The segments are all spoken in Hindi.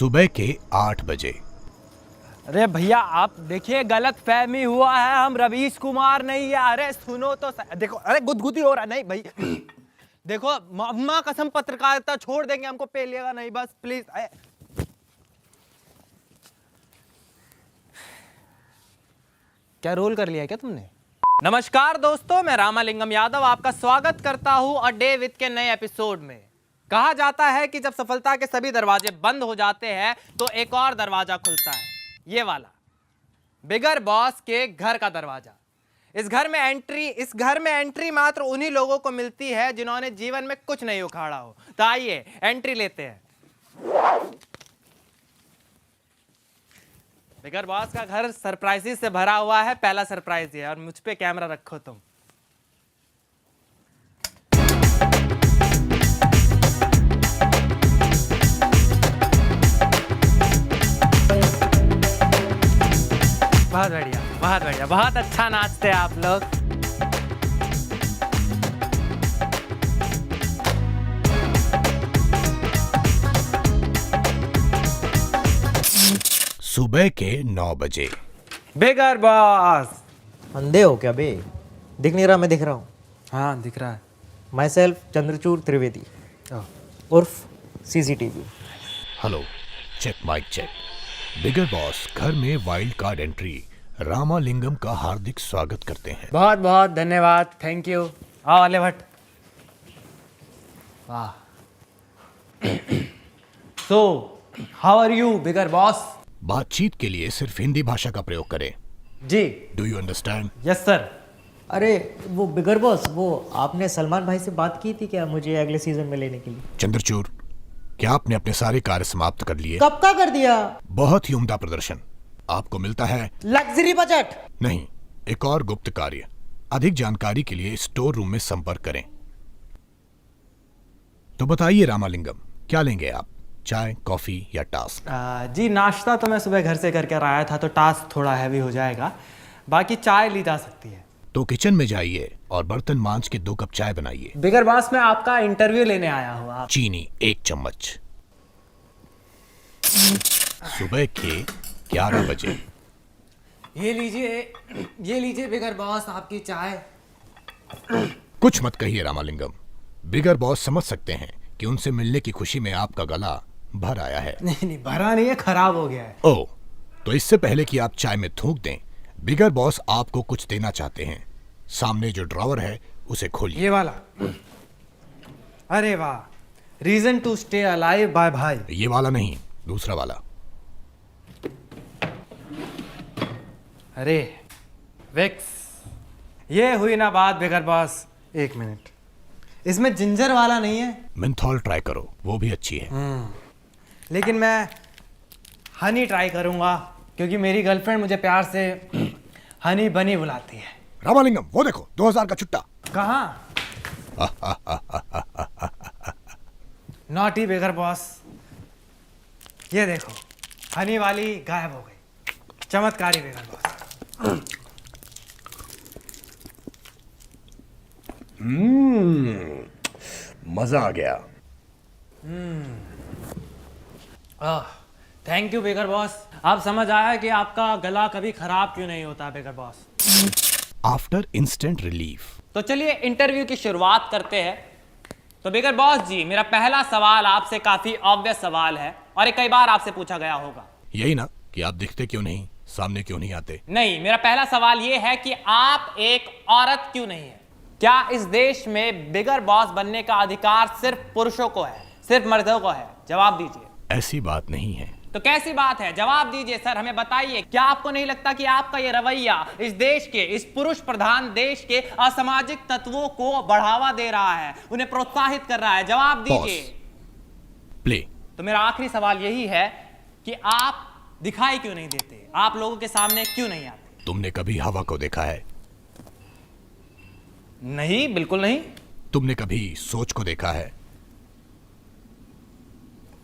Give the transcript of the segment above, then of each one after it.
सुबह के 8 बजे। अरे भैया आप देखिए गलत फहमी हुआ है, हम रवीश कुमार नहीं है। अरे सुनो तो देखो, अरे गुदगुदी हो रहा नहीं भाई। देखो अम्मा कसम पत्रकारिता छोड़ देंगे, हमको पेलिएगा नहीं बस प्लीज। क्या रोल कर लिया क्या तुमने? नमस्कार दोस्तों, मैं रामालिंगम यादव आपका स्वागत करता हूं अ डे विद के नए एपिसोड में। कहा जाता है कि जब सफलता के सभी दरवाजे बंद हो जाते हैं तो एक और दरवाजा खुलता है, ये वाला बिगर बॉस के घर का दरवाजा। इस घर में एंट्री मात्र उन्हीं लोगों को मिलती है जिन्होंने जीवन में कुछ नहीं उखाड़ा हो। तो आइए एंट्री लेते हैं। बिगर बॉस का घर सरप्राइजेस से भरा हुआ है। पहला सरप्राइज ये, और मुझ पे कैमरा रखो तुम। बहुत बढ़िया, बहुत बढ़िया, बहुत अच्छा नाचते हैं आप लोग। सुबह के 9 बजे। बिगर बॉस। अंधे हो क्या बे? दिख नहीं रहा? मैं दिख रहा हूँ। हाँ दिख रहा है। माई सेल्फ चंद्रचूड़ त्रिवेदी उर्फ CCTV. Hello, check mic check. Bigger boss घर में वाइल्ड कार्ड एंट्री रामालिंगम का हार्दिक स्वागत करते हैं। बहुत बहुत धन्यवाद, थैंक यू। आओ वाले भट्ट। वाह। So how are you bigger boss? बातचीत के लिए सिर्फ हिंदी भाषा का प्रयोग करें। जी। Do you understand? Yes sir. अरे वो बिगर बॉस, वो आपने सलमान भाई से बात की थी क्या मुझे अगले सीजन में लेने के लिए? चंद्रचूड़, क्या आपने अपने सारे कार्य समाप्त कर लिए? कब का कर दिया? बहुत ही उम्दा प्रदर्शन। आपको मिलता है लग्जरी बजट। नहीं, एक और गुप्त कार्य। अधिक जानकारी के लिए स्टोर रूम में संपर्क करें। तो बताइए रामालिंगम, क्या लेंगे आप? चाय, कॉफी या टास्क? जी नाश्ता तो मैं सुबह घर से करके आया था, तो टास्क थोड़ा हैवी हो जाएगा। बाकी चाय ली जा सकती है। तो किचन में जाइए और बर्तन मांज के 2 कप चाय बनाइए। बिगर बॉस, मैं आपका इंटरव्यू लेने आया हूँ। आप चीनी 1 चम्मच। सुबह के 11 बजे। ये लीजिए बिगर बॉस आपकी चाय। कुछ मत कहिए रामालिंगम। बिगर बॉस समझ सकते हैं कि उनसे मिलने की खुशी में आपका गला भर आया है। नहीं भरा नहीं है, खराब हो गया है। ओह, तो इससे पहले कि आप चाय में थूक दें, बिगर बॉस आपको कुछ देना चाहते हैं। सामने जो ड्रॉवर है उसे खोलिए। ये वाला। अरे वाह, reason to stay alive by भाई। ये वाला नहीं, दूसरा वाला। अरे विक्स, ये हुई ना बात बिगर बॉस। 1 मिनट, इसमें जिंजर वाला नहीं है? मेंथॉल ट्राई करो, वो भी अच्छी है। लेकिन मैं हनी ट्राई करूंगा, क्योंकि मेरी गर्लफ्रेंड मुझे प्यार से हनी बनी बुलाती है। रामालिंगम, वो देखो 2000 का चुट्टा। कहाँ? नॉटी बिगर बॉस, ये देखो हनी वाली गायब हो गई। चमत्कारी बिगर बॉस। मजा आ गया। Thank you bigger boss. आप समझ आया कि आपका गला कभी खराब क्यों नहीं होता बिगर बॉस। After instant relief. तो चलिए इंटरव्यू की शुरुआत करते हैं। तो बिगर बॉस जी, मेरा पहला सवाल आपसे काफी ऑब्वियस सवाल है और ये कई बार आपसे पूछा गया होगा। यही ना कि आप दिखते क्यों नहीं, सामने क्यों नहीं आते? नहीं, मेरा पहला सवाल ये है कि आप एक औरत क्यों नहीं है? क्या इस देश में बिगर बॉस बनने का अधिकार सिर्फ पुरुषों को है, सिर्फ मर्दों को है? जवाब दीजिए। ऐसी बात नहीं है। तो कैसी बात है? जवाब दीजिए सर, हमें बताइए। क्या आपको नहीं लगता कि आपका ये रवैया इस देश के, इस पुरुष प्रधान देश के असामाजिक तत्वों को बढ़ावा दे रहा है, उन्हें प्रोत्साहित कर रहा है? जवाब दीजिए। प्ले। तो मेरा आखिरी सवाल यही है कि आप दिखाई क्यों नहीं देते, आप लोगों के सामने क्यों नहीं आते? तुमने कभी हवा को देखा है? नहीं, बिल्कुल नहीं। तुमने कभी सोच को देखा है?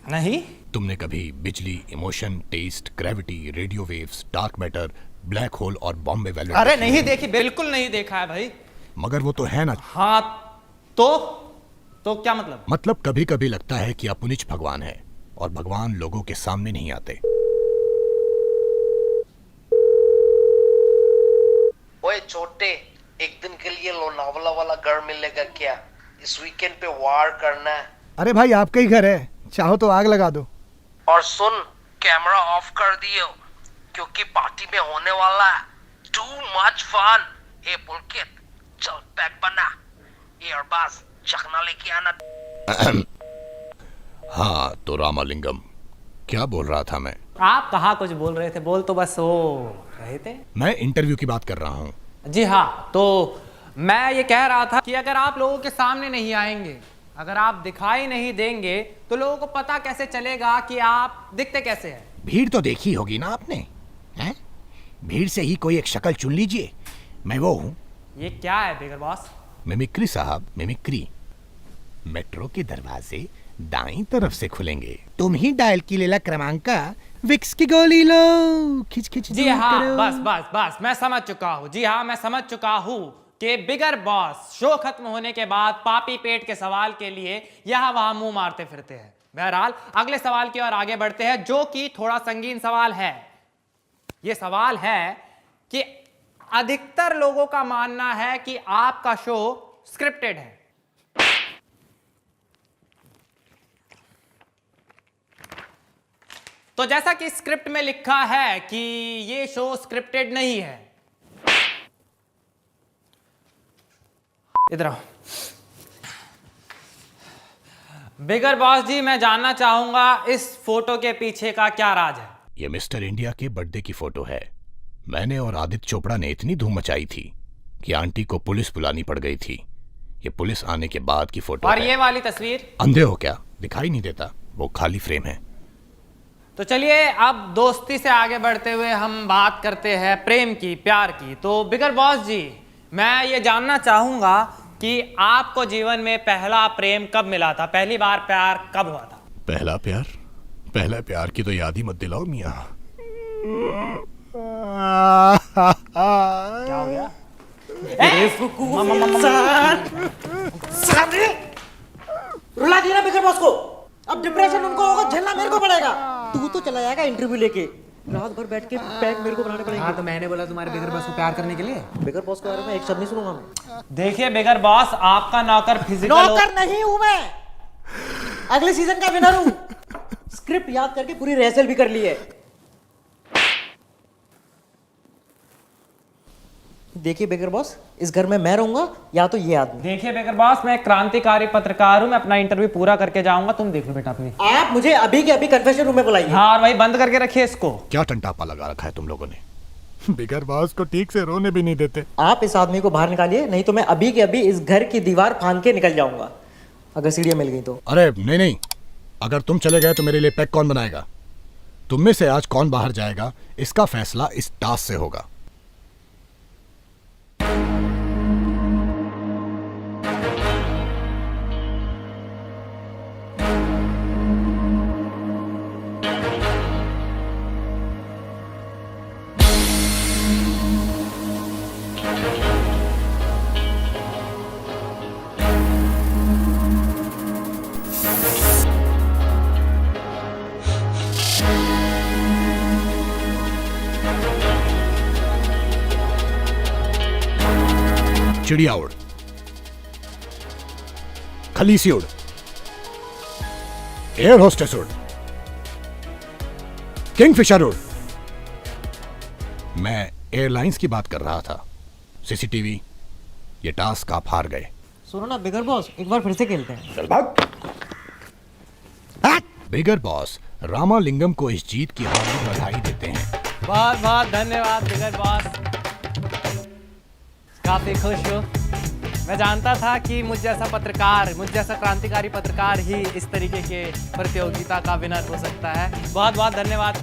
नहीं। तुमने कभी बिजली, emotion, test, gravity, radio waves, dark matter, black hole और बॉम्बे वैलेट? अरे नहीं देखी, बिल्कुल नहीं देखा है भाई। मगर वो तो है ना। हाँ तो क्या मतलब? मतलब कभी कभी लगता है कि आप उनिच भगवान है और भगवान लोगों के सामने नहीं आते। ओए छोटे, एक दिन के लिए लोनावला वाला घर मिलेगा क्या? इस वीकेंड पे वार करना है। अरे भाई आपका ही घर है, चाहो तो आग लगा दो। और सुन, कैमरा ऑफ कर दियो क्योंकि पार्टी में होने वाला है टू मच फन। ए पुलकित, चल पैक बना, एयरबस चखना लेके आना। हाँ तो रामालिंगम, क्या बोल रहा था मैं? आप कहाँ कुछ बोल रहे थे, बोल तो बस वो रहे थे। मैं इंटरव्यू की बात कर रहा हूँ। जी हाँ, तो मैं ये कह रहा था कि अगर आप लोगों के सामने नहीं आएंगे, अगर आप दिखाई नहीं देंगे, तो लोगों को पता कैसे चलेगा कि आप दिखते कैसे हैं? भीड़ तो देखी होगी ना आपने, हैं? भीड़ से ही कोई एक शक्ल चुन लीजिए, मैं वो हूँ। ये क्या है बिगर बॉस? मिमिक्री साहब, मिमिक्री। मेट्रो के दरवाजे दाईं तरफ से खुलेंगे, तुम ही डायल की लेला क्रमांक, विक्स की गोली लो, खिच खिच। जी हाँ, बस मैं समझ चुका हूँ। जी हाँ, मैं समझ चुका हूँ कि बिगर बॉस शो खत्म होने के बाद पापी पेट के सवाल के लिए यहाँ वहां मुंह मारते फिरते हैं। बहरहाल अगले सवाल की ओर आगे बढ़ते हैं, जो कि थोड़ा संगीन सवाल है। यह सवाल है कि अधिकतर लोगों का मानना है कि आपका शो स्क्रिप्टेड है। तो जैसा कि स्क्रिप्ट में लिखा है कि यह शो स्क्रिप्टेड नहीं है। इधर आओ। बिगर बॉस जी, मैं जानना चाहूंगा इस फोटो के पीछे का क्या राज है? ये मिस्टर इंडिया के बर्थडे की फोटो है। मैंने और आदित्य चोपड़ा ने इतनी धूम मचाई थी कि आंटी को पुलिस बुलानी पड़ गई थी। ये पुलिस आने के बाद की फोटो और है। ये वाली तस्वीर? अंधे हो क्या, दिखाई नहीं देता? वो खाली फ्रेम है। तो चलिए अब दोस्ती से आगे बढ़ते हुए हम बात करते हैं प्रेम की, प्यार की। तो बिगर बॉस जी, मैं ये जानना चाहूंगा कि आपको जीवन में पहला प्रेम कब मिला था? पहली बार प्यार कब हुआ था? पहला प्यार? पहला प्यार की तो याद ही मत दिलाओ मियां। क्या हो गया? रुला दिया ना बिगर बॉस को। अब डिप्रेशन उनको होगा, झेलना मेरे को पड़ेगा। तू तो चला जाएगा इंटरव्यू लेके, रात भर बैठ के पैक मेरे को बनाने पड़ेंगे। हाँ, तो मैंने बोला तुम्हारे बिगर बॉस को प्यार करने के लिए। बिगर बॉस के बारे में एक शब्द नहीं सुनूंगा मैं। देखिए बिगर बॉस, आपका नौकर फिजिकल नौकर नहीं हूं मैं, अगले सीजन का विनर हूं। स्क्रिप्ट याद करके पूरी रिहर्सल भी कर ली है। देखिए बिगर बॉस, इस घर में मैं रहूंगा या तो ये आदमी। देखिए बिगर बॉस, मैं क्रांतिकारी पत्रकार हूं, मैं अपना इंटरव्यू पूरा करके जाऊंगा। तुम देख लो बेटा अपनी। आप मुझे अभी के अभी कन्फेशन रूम में बुलाइए। हाँ, और वही बंद करके रखिए इसको। क्या टंटापा लगा रखा है तुम लोगों ने? बिगर बॉस को ठीक से रोने भी नहीं देते। आप इस आदमी को बाहर निकालिए, नहीं तो मैं अभी के अभी इस घर की दीवार फांद के निकल जाऊंगा, अगर सीढ़ियां मिल गई तो। अरे नहीं, अगर तुम चले गए तो मेरे लिए पैक कौन बनाएगा? तुम में से आज कौन बाहर जाएगा, इसका फैसला इस टास्क से होगा। चिड़िया उड़, खलीसी उड़, एयर होस्टेस उड़, किंगफिशर उड़। मैं एयरलाइंस की बात कर रहा था। सीसीटीवी, ये टास्क आप हार गए। सुनो ना बिगर बॉस, एक बार फिर से खेलते हैं। चल भाग। बिगर बॉस रामालिंगम को इस जीत की हार्दिक बधाई देते हैं। बहुत बहुत धन्यवाद बिगर बॉस, काफी खुश हूँ। मैं जानता था कि मुझ जैसा पत्रकार, मुझ जैसा क्रांतिकारी पत्रकार ही इस तरीके के प्रतियोगिता का विनर हो सकता है। बहुत बहुत धन्यवाद।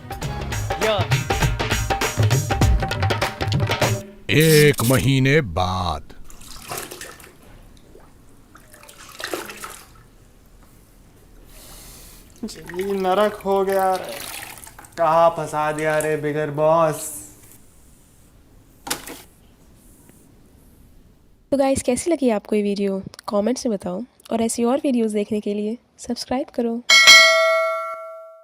एक महीने बाद जी नरक हो गया रे, कहाँ फंसा दिया रे बिगर बॉस। तो गाइस, कैसी लगी आपको ये वीडियो? कमेंट्स में बताओ, और ऐसी और वीडियोस देखने के लिए सब्सक्राइब करो।